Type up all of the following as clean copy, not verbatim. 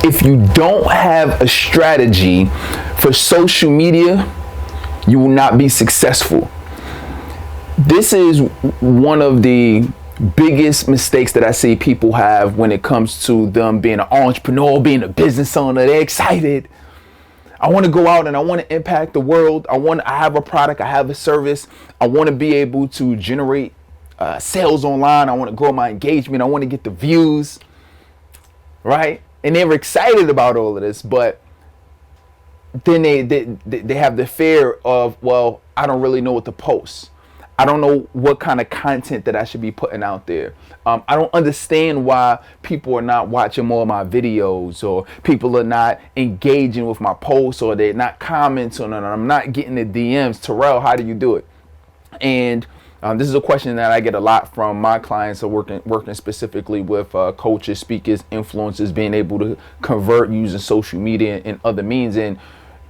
If you don't have a strategy for social media, you will not be successful. This is one of the biggest mistakes that I see people have when it comes to them being an entrepreneur, being a business owner. They're excited. I want to go out and I want to impact the world. I have a product, I have a service. I want to be able to generate sales online. I want to grow my engagement. I want to get the views, right? And they were excited about all of this, but then they have the fear of, well, I don't really know what to post. I don't know what kind of content that I should be putting out there. I don't understand why people are not watching more of my videos, or people are not engaging with my posts, or they're not commenting on it. I'm not getting the DMs. Terrell, how do you do it? And this is a question that I get a lot from my clients, working specifically with coaches, speakers, influencers, being able to convert using social media and other means.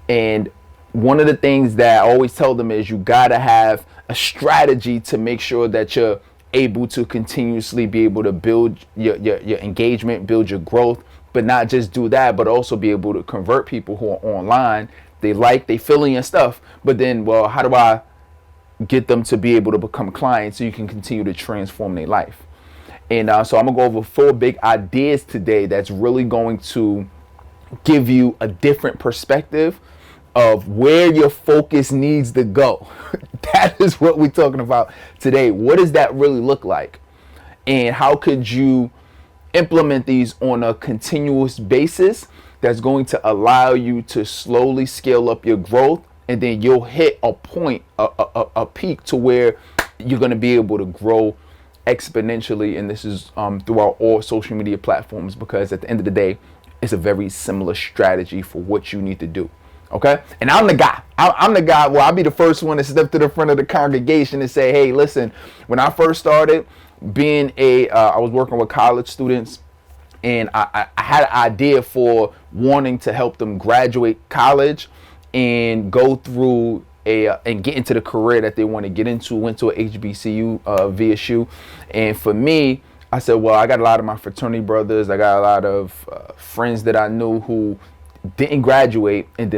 And one of the things that I always tell them is you gotta have a strategy to make sure that you're able to continuously be able to build your engagement, build your growth, but not just do that, but also be able to convert people who are online. They feeling your stuff, but then, well, how do I get them to be able to become clients so you can continue to transform their life? And so I'm gonna go over 4 big ideas today that's really going to give you a different perspective of where your focus needs to go. That is what we're talking about today. What does that really look like? And how could you implement these on a continuous basis that's going to allow you to slowly scale up your growth, and then you'll hit a point, a peak to where you're going to be able to grow exponentially. And this is throughout all social media platforms, because at the end of the day, it's a very similar strategy for what you need to do. Okay, and I'm the guy. I'm the guy. Well, I'll be the first one to step to the front of the congregation and say, hey, listen, when I first started being I was working with college students, and I had an idea for wanting to help them graduate college and go through and get into the career that they want to get into. Went to a HBCU, VSU, and for me, I said, well, I got a lot of my fraternity brothers. I got a lot of friends that I knew who didn't graduate, and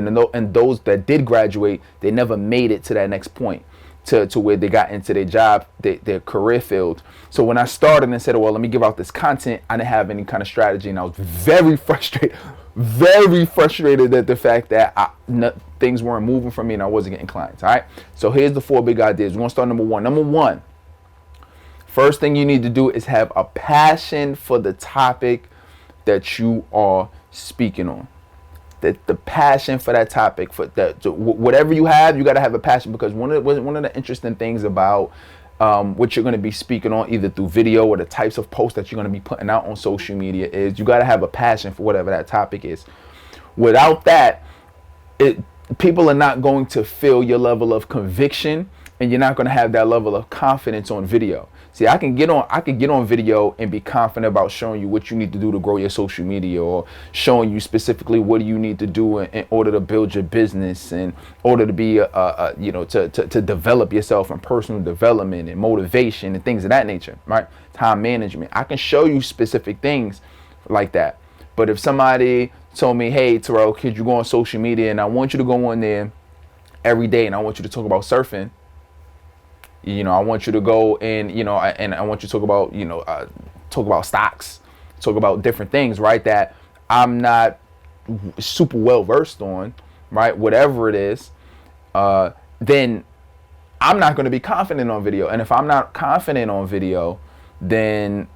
those that did graduate, they never made it to that next point, to where they got into their job, their career field. So when I started and said, well, let me give out this content, I didn't have any kind of strategy, and I was very frustrated at the fact that things weren't moving for me and I wasn't getting clients. All right, so here's the 4 big ideas. We're gonna start number one. First thing you need to do is have a passion for the topic that you are speaking on. The passion for that topic, for that, whatever you have, you got to have a passion, because one of the interesting things about what you're going to be speaking on, either through video or the types of posts that you're going to be putting out on social media, is you got to have a passion for whatever that topic is. Without that, people are not going to feel your level of conviction, and you're not going to have that level of confidence on video. See, I can get on video and be confident about showing you what you need to do to grow your social media, or showing you specifically what do you need to do in order to build your business, in order to be to develop yourself in personal development and motivation and things of that nature, right? Time management. I can show you specific things like that. But if somebody told me, hey, Terrell, could you go on social media and I want you to go on there every day and I want you to talk about surfing, I want you to go and I want you to talk about stocks, talk about different things, right, that I'm not super well versed on, right, whatever it is, then I'm not going to be confident on video. And if I'm not confident on video, then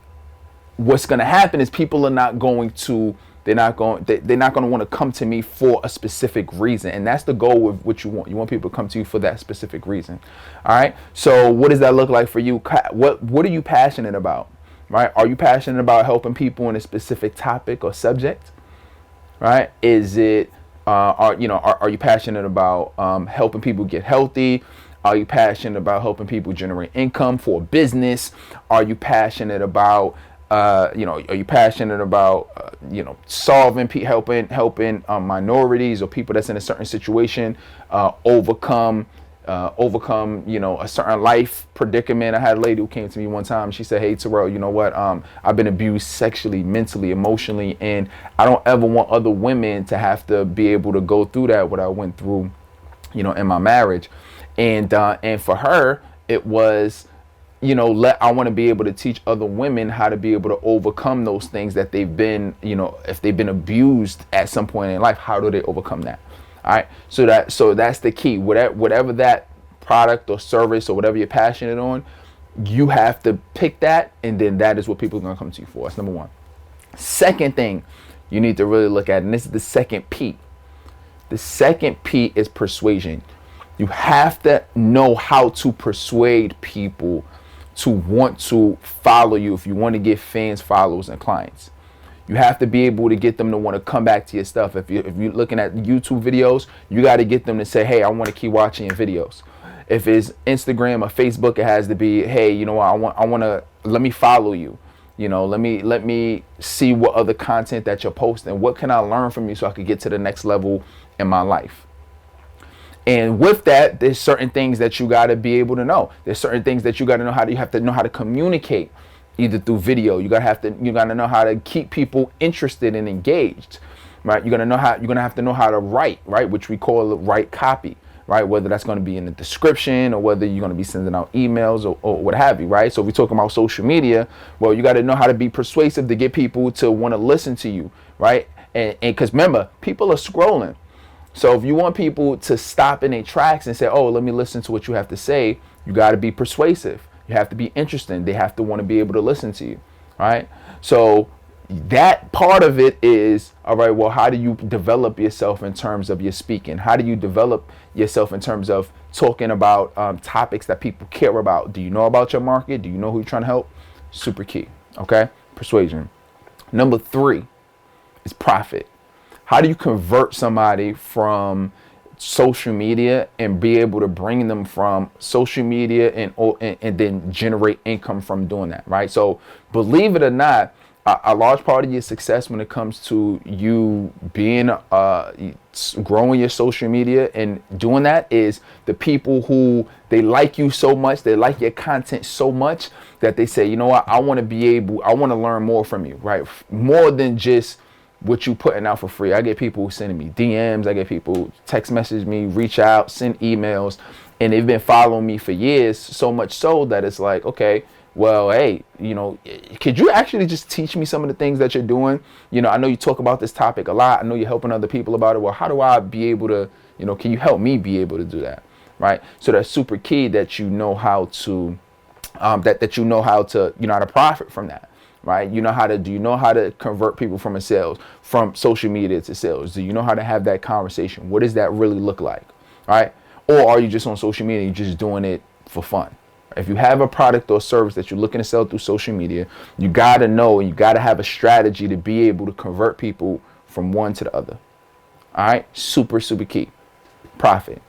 what's going to happen is people are not going to they're not going to want to come to me for a specific reason. And that's the goal with what you want. You want people to come to you for that specific reason. All right. So what does that look like for you? What are you passionate about? Right? Are you passionate about helping people in a specific topic or subject? Right? Is it are you passionate about helping people get healthy? Are you passionate about helping people generate income for a business? Are you passionate about are you passionate about helping minorities or people that's in a certain situation overcome overcome, a certain life predicament. I had a lady who came to me one time. She said, "Hey, Terrell, you know what? I've been abused sexually, mentally, emotionally, and I don't ever want other women to have to be able to go through that, what I went through, in my marriage." And for her, it was, I want to be able to teach other women how to be able to overcome those things that they've been, if they've been abused at some point in life, how do they overcome that? All right. So that's the key. Whatever that product or service or whatever you're passionate on, you have to pick that, and then that is what people are going to come to you for. That's number one. Second thing you need to really look at, and this is the second P. The second P is persuasion. You have to know how to persuade people to want to follow you if you want to get fans, followers, and clients. You have to be able to get them to want to come back to your stuff. If you're looking at YouTube videos, you got to get them to say, "Hey, I want to keep watching your videos." If it's Instagram or Facebook, it has to be, "Hey, you know what? I want to, let me follow you. Let me see what other content that you're posting. What can I learn from you so I could get to the next level in my life?" And with that, there's certain things that you got to be able to know. There's certain things that you got to know how to, you have to know how to communicate, either through video. You got to know how to keep people interested and engaged, right? You're going to have to know how to write, right? Which we call write copy, right? Whether that's going to be in the description or whether you're going to be sending out emails or what have you, right? So if we're talking about social media, well, you got to know how to be persuasive to get people to want to listen to you, right? And because remember, people are scrolling. So if you want people to stop in their tracks and say, "Oh, let me listen to what you have to say," you got to be persuasive. You have to be interesting. They have to want to be able to listen to you, right? So that part of it is, all right, well, how do you develop yourself in terms of your speaking? How do you develop yourself in terms of talking about topics that people care about? Do you know about your market? Do you know who you're trying to help? Super key, okay? Persuasion. Number 3 is profit. How do you convert somebody from social media and be able to bring them from social media and then generate income from doing that, right? So believe it or not, a large part of your success when it comes to you being growing your social media and doing that is the people who they like you so much, they like your content so much that they say, "You know what, I want to learn more from you," right? More than just what you putting out for free. I get people sending me DMs, I get people text message me, reach out, send emails, and they've been following me for years, so much so that it's like, okay, well, hey, could you actually just teach me some of the things that you're doing? I know you talk about this topic a lot. I know you're helping other people about it. Well, how do I be able to, can you help me be able to do that? Right? So that's super key that you know how to, how to profit from that. Right? Do you know how to convert people from social media to sales? Do you know how to have that conversation? What does that really look like? Right? Or are you just on social media, you're just doing it for fun? If you have a product or service that you're looking to sell through social media, you got to know and you got to have a strategy to be able to convert people from one to the other. All right? Super, super key. Profit.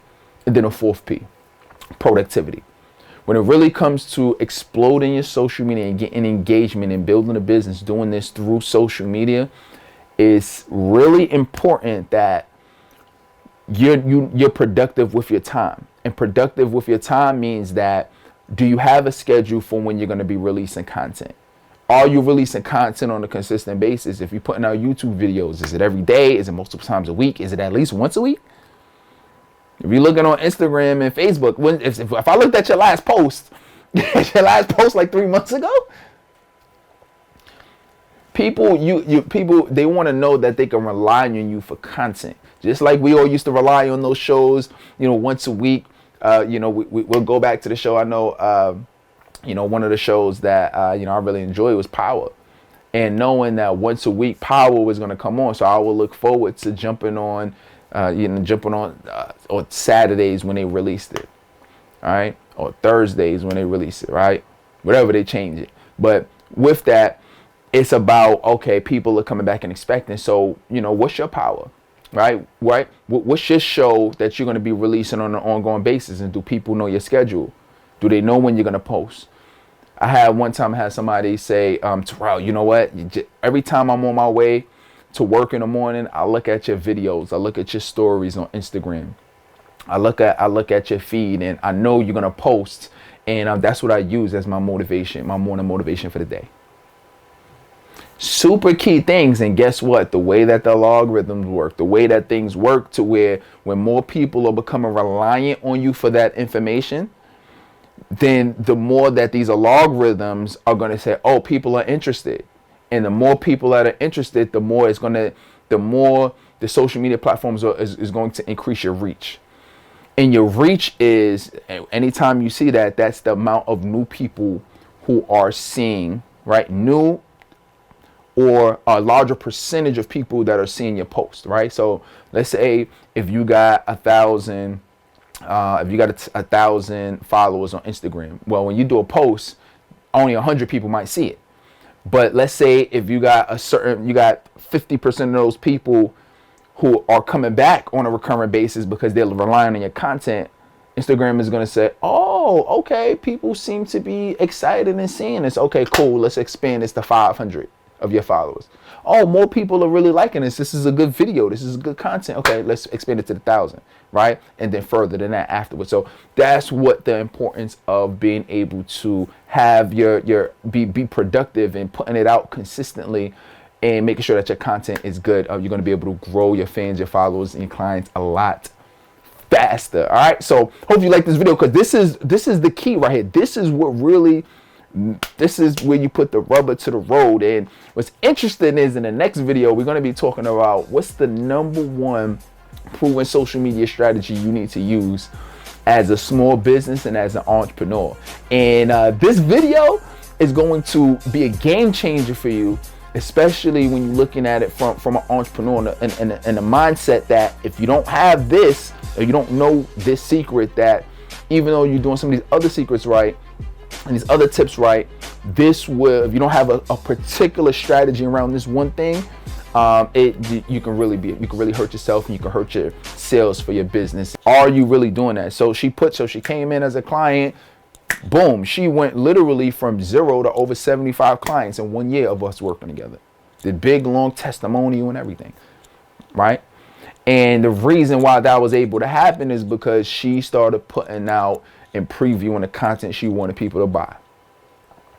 And then a 4th P, productivity. When it really comes to exploding your social media and getting engagement and building a business, doing this through social media, it's really important that you're productive with your time. And productive with your time means that, do you have a schedule for when you're going to be releasing content? Are you releasing content on a consistent basis? If you're putting out YouTube videos, is it every day? Is it multiple times a week? Is it at least once a week? If you're looking on Instagram and Facebook, if I looked at your last post, like 3 months ago, people they want to know that they can rely on you for content. Just like we all used to rely on those shows, once a week. We'll go back to the show. I know, one of the shows that I really enjoyed was Power, and knowing that once a week Power was going to come on, so I will look forward to jumping on or Saturdays when they released it, all right, or Thursdays when they released it, right, whatever they change it. But with that, it's about, okay, people are coming back and expecting. So what's your power, right? What's your show that you're going to be releasing on an ongoing basis, and do people know your schedule? Do they know when you're going to post? I had somebody say, Terrell, you know what? Every time I'm on my way to work in the morning, I look at your videos. I look at your stories on Instagram. I look at your feed, and I know you're gonna post, and that's what I use as my motivation, my morning motivation for the day. Super key things. And guess what? The way that the algorithms work, the way that things work, to where when more people are becoming reliant on you for that information, then the more that these algorithms are going to say, oh, people are interested. And the more people that are interested, the more the social media platforms is going to increase your reach. And your reach is, anytime you see that, that's the amount of new people who are seeing, right? New or a larger percentage of people that are seeing your post, right? So let's say if you got 1,000, if you got 1,000 followers on Instagram, well, when you do a post, only 100 people might see it. But let's say if you got 50% of those people who are coming back on a recurrent basis because they're relying on your content, Instagram is going to say, oh, okay, people seem to be excited and seeing this. Okay, cool. Let's expand this to 500 of your followers. Oh, more people are really liking this. This is a good video. This is good content. Okay, let's expand it to 1,000, right? And then further than that afterwards. So that's what the importance of being able to have be productive and putting it out consistently and making sure that your content is good. You're going to be able to grow your fans, your followers, and your clients a lot faster. All right. So hope you like this video, because this is the key right here. This is where you put the rubber to the road. And what's interesting is, in the next video, we're going to be talking about what's the #1 proven social media strategy you need to use as a small business and as an entrepreneur. And this video is going to be a game changer for you, especially when you're looking at it from an entrepreneur and a mindset that if you don't have this, or you don't know this secret, that even though you're doing some of these other secrets right and these other tips right, this will, if you don't have a particular strategy around this one thing, you can really hurt yourself, and you can hurt your sales for your business. Are you really doing that? So she came in as a client. Boom, she went literally from 0 to over 75 clients in 1 year of us working together. The big long testimonial and everything, right? And the reason why that was able to happen is because she started putting out and previewing the content she wanted people to buy.